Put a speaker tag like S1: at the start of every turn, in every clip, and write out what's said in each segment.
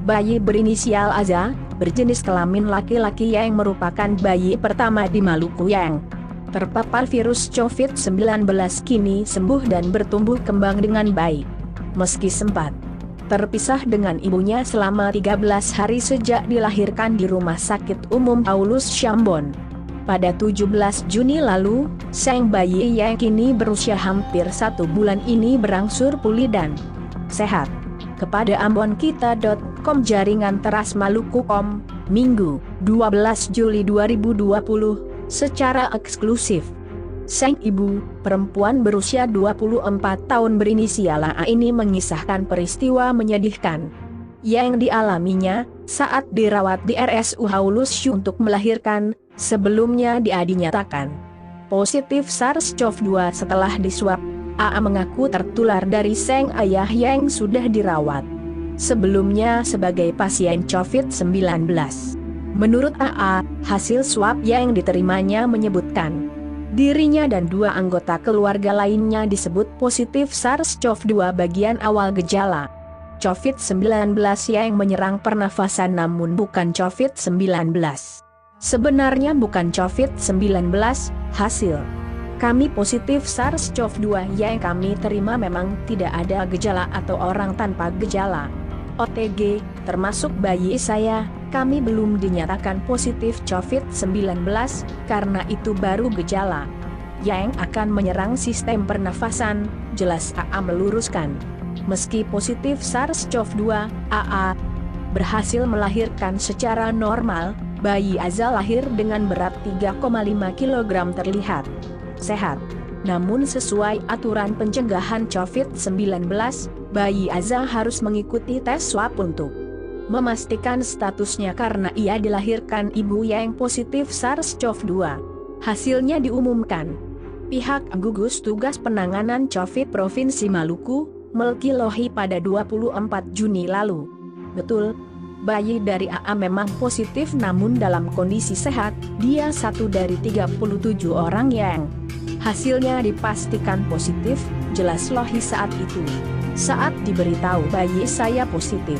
S1: Bayi berinisial Aza, berjenis kelamin laki-laki yang merupakan bayi pertama di Maluku yang terpapar virus COVID-19 kini sembuh dan bertumbuh kembang dengan baik. Meski sempat terpisah dengan ibunya selama 13 hari sejak dilahirkan di Rumah Sakit Umum Paulus Ciambon. Pada 17 Juni lalu, sang bayi yang kini berusia hampir 1 bulan ini berangsur pulih dan sehat. Kepada ambonkita.com jaringan Teras Maluku.com, Minggu, 12 Juli 2020, secara eksklusif. Sang ibu, perempuan berusia 24 tahun berinisial A ini mengisahkan peristiwa menyedihkan yang dialaminya saat dirawat di RSU Paulus untuk melahirkan. Sebelumnya dia dinyatakan positif SARS-CoV-2 setelah diswab. AA mengaku tertular dari sang ayah yang sudah dirawat sebelumnya sebagai pasien COVID-19. Menurut AA, hasil swab yang diterimanya menyebutkan dirinya dan 2 anggota keluarga lainnya disebut positif SARS-CoV-2 bagian awal gejala COVID-19 yang menyerang pernafasan namun bukan COVID-19. Sebenarnya bukan COVID-19, hasil kami positif SARS-CoV-2 yang kami terima memang tidak ada gejala atau orang tanpa gejala OTG, termasuk bayi saya, kami belum dinyatakan positif COVID-19, karena itu baru gejala yang akan menyerang sistem pernafasan, jelas AA meluruskan. Meski positif SARS-CoV-2, AA berhasil melahirkan secara normal. Bayi Aza lahir dengan berat 3,5 kg terlihat sehat. Namun sesuai aturan pencegahan COVID-19, bayi Aza harus mengikuti tes swab untuk memastikan statusnya karena ia dilahirkan ibu yang positif SARS-CoV-2. Hasilnya diumumkan pihak gugus tugas penanganan COVID Provinsi Maluku, Melki Lohi pada 24 Juni lalu. Betul, bayi dari AA memang positif namun dalam kondisi sehat. Dia satu dari 37 orang yang hasilnya dipastikan positif, jelas Lohi saat itu. Saat diberitahu bayi saya positif,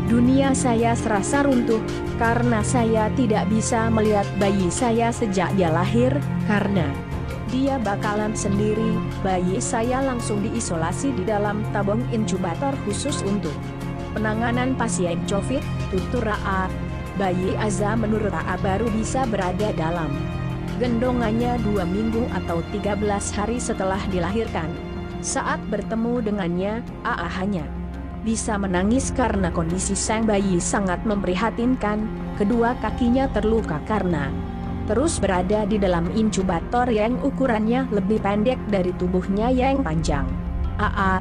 S1: dunia saya serasa runtuh, karena saya tidak bisa melihat bayi saya sejak dia lahir, karena dia bakalan sendiri. Bayi saya langsung diisolasi di dalam tabung inkubator khusus untuk penanganan pasien COVID, tutur AA. Bayi Aza menurut AA baru bisa berada dalam gendongannya 2 minggu atau 13 hari setelah dilahirkan. Saat bertemu dengannya, AA hanya bisa menangis karena kondisi sang bayi sangat memprihatinkan. Kedua kakinya terluka karena terus berada di dalam inkubator yang ukurannya lebih pendek dari tubuhnya yang panjang. AA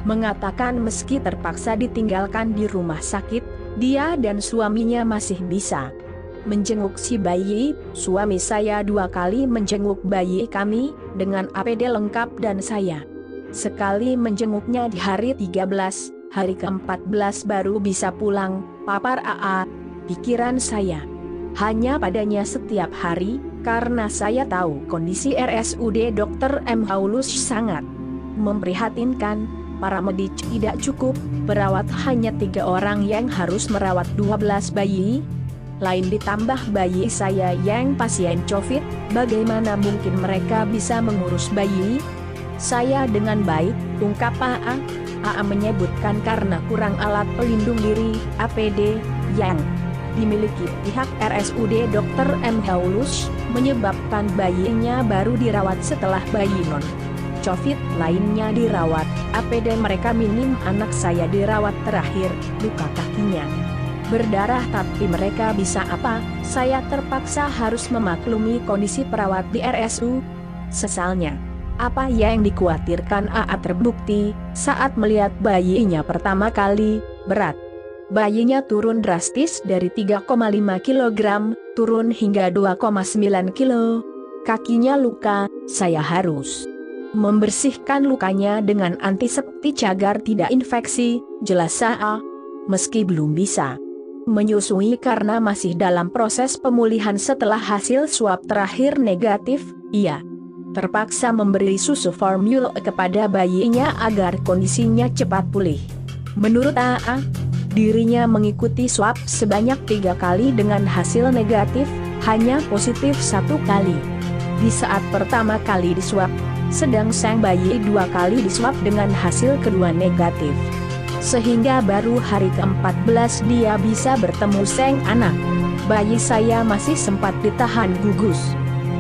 S1: mengatakan meski terpaksa ditinggalkan di rumah sakit, dia dan suaminya masih bisa menjenguk si bayi. Suami saya 2 kali menjenguk bayi kami, dengan APD lengkap dan saya sekali menjenguknya di hari 13, hari ke-14 baru bisa pulang, papar AA. Pikiran saya hanya padanya setiap hari, karena saya tahu kondisi RSUD Dr. M. Paulus sangat memprihatinkan. Para medis tidak cukup, perawat hanya 3 orang yang harus merawat 12 bayi. Lain ditambah bayi saya yang pasien COVID, bagaimana mungkin mereka bisa mengurus bayi saya dengan baik, ungkap AA. AA menyebutkan karena kurang alat pelindung diri, APD, yang dimiliki pihak RSUD Dr. M. Paulus, menyebabkan bayinya baru dirawat setelah bayi non COVID lainnya dirawat, APD mereka minim. Anak saya dirawat terakhir, luka kakinya berdarah tapi mereka bisa apa, saya terpaksa harus memaklumi kondisi perawat di RSU. Sesalnya, apa yang dikhawatirkan AA terbukti, saat melihat bayinya pertama kali, berat bayinya turun drastis dari 3,5 kg, turun hingga 2,9 kg. Kakinya luka, saya harus membersihkan lukanya dengan antiseptik agar tidak infeksi, jelas AA. Meski belum bisa menyusui karena masih dalam proses pemulihan setelah hasil swab terakhir negatif, ia terpaksa memberi susu formula kepada bayinya agar kondisinya cepat pulih. Menurut AA, Dirinya mengikuti swab sebanyak 3 kali dengan hasil negatif, hanya positif 1 kali. Di saat pertama kali diswab, sedang sang bayi 2 kali diswab dengan hasil kedua negatif. Sehingga baru hari ke-14 dia bisa bertemu sang anak. Bayi saya masih sempat ditahan gugus.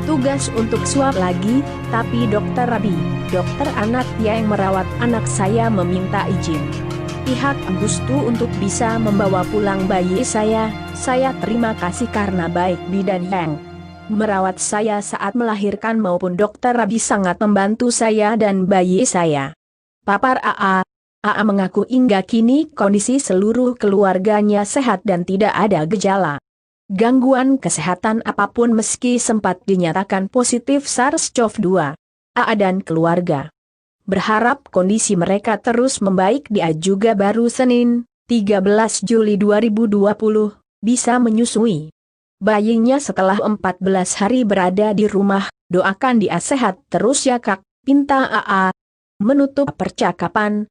S1: Tugas untuk swab lagi, tapi dokter Rabi, dokter anak yang merawat anak saya meminta izin pihak Gustu untuk bisa membawa pulang bayi saya terima kasih karena baik bidan yang merawat saya saat melahirkan maupun dokter Rabi sangat membantu saya dan bayi saya. Papar AA mengaku hingga kini kondisi seluruh keluarganya sehat dan tidak ada gejala gangguan kesehatan apapun meski sempat dinyatakan positif SARS-CoV-2. AA dan keluarga berharap kondisi mereka terus membaik. Dia juga baru Senin, 13 Juli 2020, bisa menyusui bayinya setelah 14 hari berada di rumah. Doakan dia sehat terus ya kak, pinta AA. Menutup percakapan,